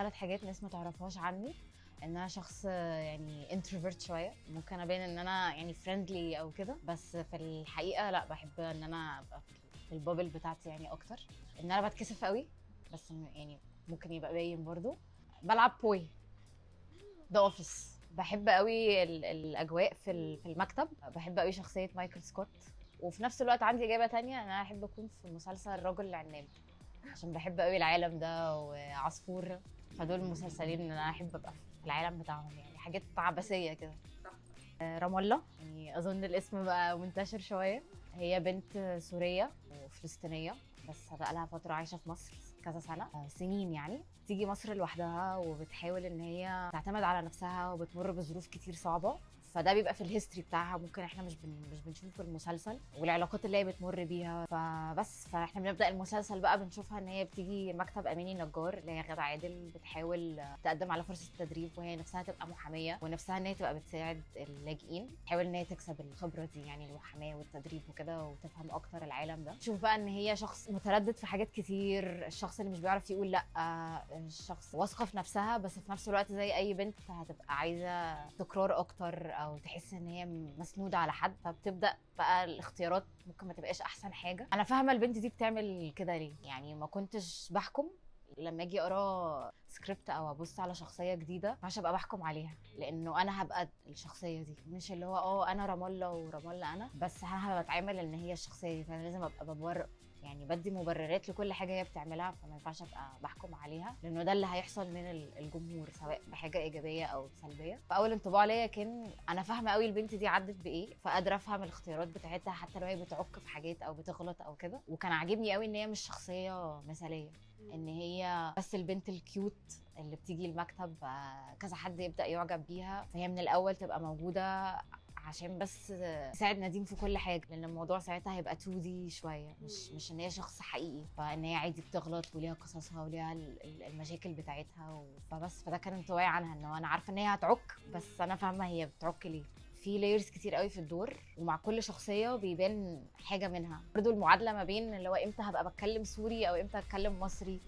3 حاجات ناس ما تعرفهاش عني. ان انا شخص يعني انتروفيرت شويه، ممكن ابان ان انا يعني فريندلي او كده، بس في الحقيقه لا، بحب ان انا ابقى في البابل بتاعتي يعني اكتر. ان انا بتكسف قوي، بس يعني ممكن يبقى باين برضو. بلعب بوي ذا اوفيس. بحب قوي الاجواء في المكتب. بحب قوي شخصيه مايكل سكوت. وفي نفس الوقت عندي اجابه تانية، ان انا احب اكون في مسلسل الرجل العناب، عشان بحب قوي العالم ده وعصفور. فدول المسلسلين ان انا احب ابقى في العالم بتاعهم، يعني حاجات عبثيه كده. رام الله، يعني اظن الاسم بقى منتشر شويه. هي بنت سوريه وفلسطينيه، بس بقى لها فتره عايشه في مصر كذا سنه، سنين يعني. تيجي مصر لوحدها وبتحاول ان هي تعتمد على نفسها، وبتمر بظروف كتير صعبه. فده بيبقى في الهيستوري بتاعها، ممكن احنا مش بنشوفه في المسلسل، والعلاقات اللي هي بتمر بيها. فاحنا بنبدا المسلسل بقى بنشوفها ان هي بتيجي مكتب اميني نجار اللي هي غادة عادل، بتحاول تقدم على فرصه تدريب، وهي نفسها تبقى محاميه، ونفسها ان هي تبقى بتساعد اللاجئين. تحاول ان هي تكسب الخبره دي، يعني المحاماه والتدريب وكده، وتفهم اكتر العالم ده. تشوف بقى ان هي شخص متردد في حاجات كتير، الشخص اللي مش بيعرف يقول لا، الشخص واثقه في نفسها، بس في نفس الوقت زي اي بنت هتبقى عايزه تكرار اكتر، او تحس ان هي مسنوده على حد. فبتبدا بقى الاختيارات ممكن ما تبقاش احسن حاجه. انا فاهمه البنت دي بتعمل كده ليه، يعني ما كنتش بحكم لما اجي اقرا سكريبت او ابص على شخصيه جديده عشان ابقى بحكم عليها، لانه انا هبقى الشخصيه دي، مش اللي هو انا رام الله ورام الله انا بس، انا بتعامل ان هي الشخصيه دي، فانا لازم ابقى ببرر، يعني بدي مبررات لكل حاجه هي بتعملها. فما ينفعش ابقى بحكم عليها، لانه ده اللي هيحصل من الجمهور، سواء بحاجه ايجابيه او سلبيه. فاول انطباع ليا كان انا فاهمه قوي البنت دي عدت بايه، فقادره افهم الاختيارات بتاعتها حتى لو هي بتعك في حاجات او بتغلط او كده. وكان عاجبني قوي ان هي مش شخصيه مثاليه، ان هي بس البنت الكيوت اللي بتيجي المكتب كذا حد يبدا يعجب بيها، فهي من الاول تبقى موجوده عشان بس تساعد نديم في كل حاجه، لان الموضوع ساعتها هيبقى 2 دي شويه، مش ان هي شخص حقيقي، فان هي عادي بتغلط وليها قصصها وليها المشاكل بتاعتها. فده كان انطباعي عنها، انه انا عارفه ان هي هتعك، بس انا فاهمه هي بتعك ليه. في لايرز كتير قوي في الدور، ومع كل شخصيه بيبان حاجه منها. برضو المعادله ما بين اللي هو امتى هبقى بتكلم سوري او امتى هتكلم مصري،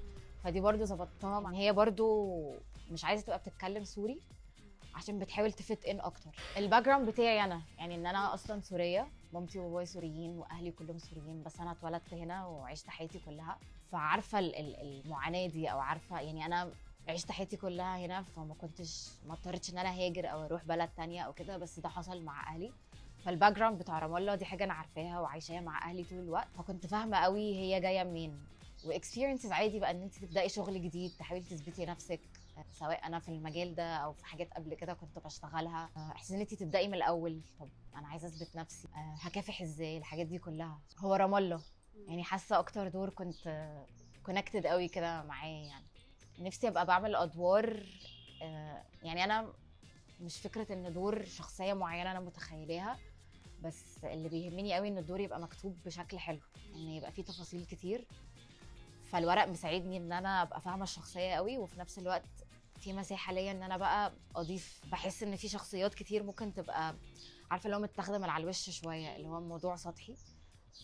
فدي برضو ظبطتها. مع هي برضو مش عايزه تبقى بتتكلم سوري عشان بتحاول تفت ان اكتر. الباك جراوند بتاعي انا، يعني ان انا اصلا سوريه، مامتي وبابايا سوريين واهلي كلهم سوريين، بس انا اتولدت هنا وعشت حياتي كلها، فعارفه المعاناه دي، او عارفه يعني انا عشت حياتي كلها هنا، ما اضطريتش ان انا هاجر او اروح بلد تانية او كده، بس ده حصل مع اهلي. فالباك جراوند بتاع رام الله دي حاجه انا عارفاها وعايشاها مع اهلي طول الوقت، فكنت فاهمه قوي هي جايه منين. واكسبيرينسز عادي بقى، ان انت تبداي شغل جديد تحاولي تثبتي نفسك، سواء انا في المجال ده او في حاجات قبل كده كنت بشتغلها. احساس ان انت تبداي من الاول، طب انا عايزه اثبت نفسي، هكافح ازاي، الحاجات دي كلها. هو رام الله يعني حاسه اكتر دور كنت كونكتد قوي كده معاه، يعني نفسي ابقى بعمل ادوار، يعني انا مش فكره ان دور شخصيه معينه انا متخيلاها، بس اللي بيهمني قوي ان الدور يبقى مكتوب بشكل حلو، ان يبقى فيه تفاصيل كتير. فالورق مساعدني ان انا ابقى فاهمه الشخصيه قوي، وفي نفس الوقت في مساحه ليا ان انا بقى اضيف. بحس ان في شخصيات كتير ممكن تبقى عارفه اللي هو متاخده من على الوش شويه، اللي هو الموضوع سطحي.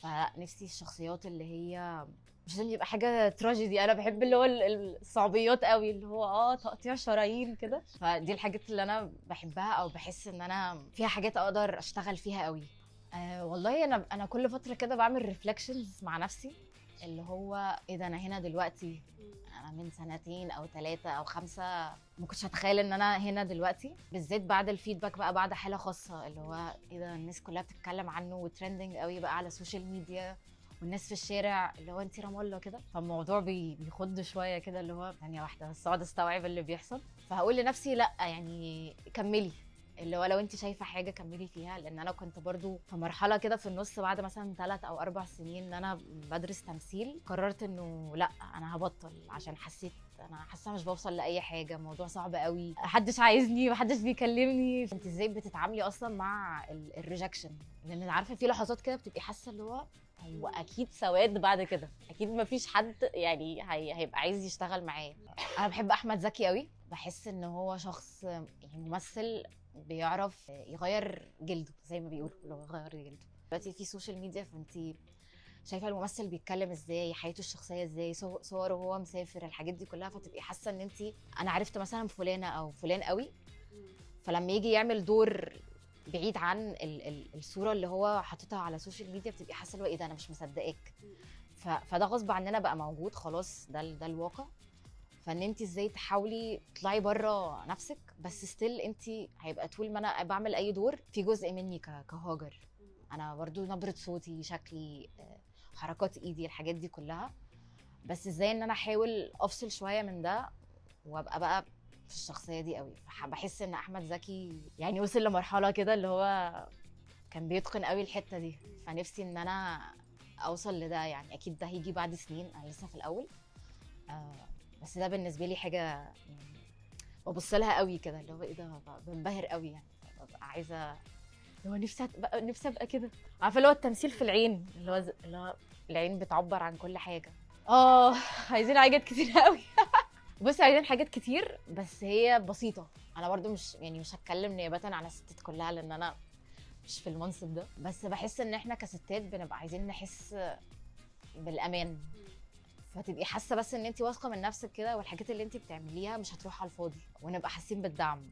فنفسي الشخصيات اللي هي مش لازم يبقى حاجه تراجيدي، انا بحب اللي هو الصعوبيات قوي، اللي هو تقطيع شرايين كده. فدي الحاجات اللي انا بحبها، او بحس ان انا فيها حاجات اقدر اشتغل فيها قوي. والله انا كل فتره كده بعمل ريفلكشنز مع نفسي، اللي هو ايه ده، انا هنا دلوقتي، انا من 2 أو 3 أو 5 ما كنتش هتخيل ان انا هنا دلوقتي، بالذات بعد الفيدباك بقى بعد حاله خاصه، اللي هو ايه ده، الناس كلها بتتكلم عنه وترندنج قوي بقى على السوشيال ميديا، والناس في الشارع اللي هو انتي رام الله كده. فالموضوع بيخض شويه كده، اللي هو ثانيه واحده بس اقعد استوعب اللي بيحصل. فهقول لنفسي لا، يعني كملي، اللي هو لو انت شايفه حاجه كملي فيها. لان انا كنت برضو في مرحله كده في النص، بعد مثلا 3 أو 4 سنين ان انا بدرس تمثيل، قررت انه لا، انا هبطل، عشان انا حاسه مش بوصل لاي حاجه، الموضوع صعب قوي، محدش عايزني، محدش بيكلمني. انت ازاي بتتعاملي اصلا مع الريجكشن؟ لان عارفه في لحظات كده بتبقي حاسه اللي هو اكيد سواد بعد كده، اكيد مفيش حد يعني هيبقى عايز يشتغل معايا. انا بحب احمد زكي قوي، بحس ان هو شخص يعني ممثل بيعرف يغير جلده، زي ما بيقولوا، لو يغير جلده. دلوقتي في سوشيال ميديا، فانت شايفه الممثل بيتكلم ازاي، حياته الشخصيه ازاي، صوره وهو مسافر، الحاجات دي كلها. فتبقي حاسه ان انت، انا عرفت مثلا فلانه او فلان قوي، فلما يجي يعمل دور بعيد عن الصوره اللي هو حاططها على السوشيال ميديا، بتبقي حاسه اللي هو ايه ده، انا مش مصدقاك. فده غصب عننا بقى موجود خلاص، ده الواقع. فان انت ازاي تحاولي تطلعي بره نفسك، بس ستيل انت هيبقى طول ما انا بعمل اي دور في جزء مني كهاجر. انا برضو نبرة صوتي، شكلي، حركات ايدي، الحاجات دي كلها. بس ازاي ان انا احاول افصل شويه من ده وابقى بقى في الشخصيه دي قوي. فبحس ان احمد زكي يعني وصل لمرحله كده اللي هو كان بيتقن قوي الحته دي. فنفسي ان انا اوصل لده. يعني اكيد ده هيجي بعد سنين، انا لسه في الاول. بس ده بالنسبه لي حاجه يعني ببص لها قوي كده، اللي هو ايه ده، بنبهر قوي يعني. ببقى عايزه، اللي هو نفسي ابقى كده. عارفه اللي هو التمثيل في العين، اللي هو العين بتعبر عن كل حاجه. عايزين حاجات كتير قوي. بصي، عايزين حاجات كتير بس هي بسيطه. انا برضو مش هتكلم نيابه عن الستات كلها، لان انا مش في المنصب ده. بس بحس ان احنا كستات بنبقى عايزين نحس بالامان. فتبقي حاسه بس ان انت واثقه من نفسك كده، والحاجات اللي انت بتعمليها مش هتروح على الفاضي، ونبقى حاسين بالدعم.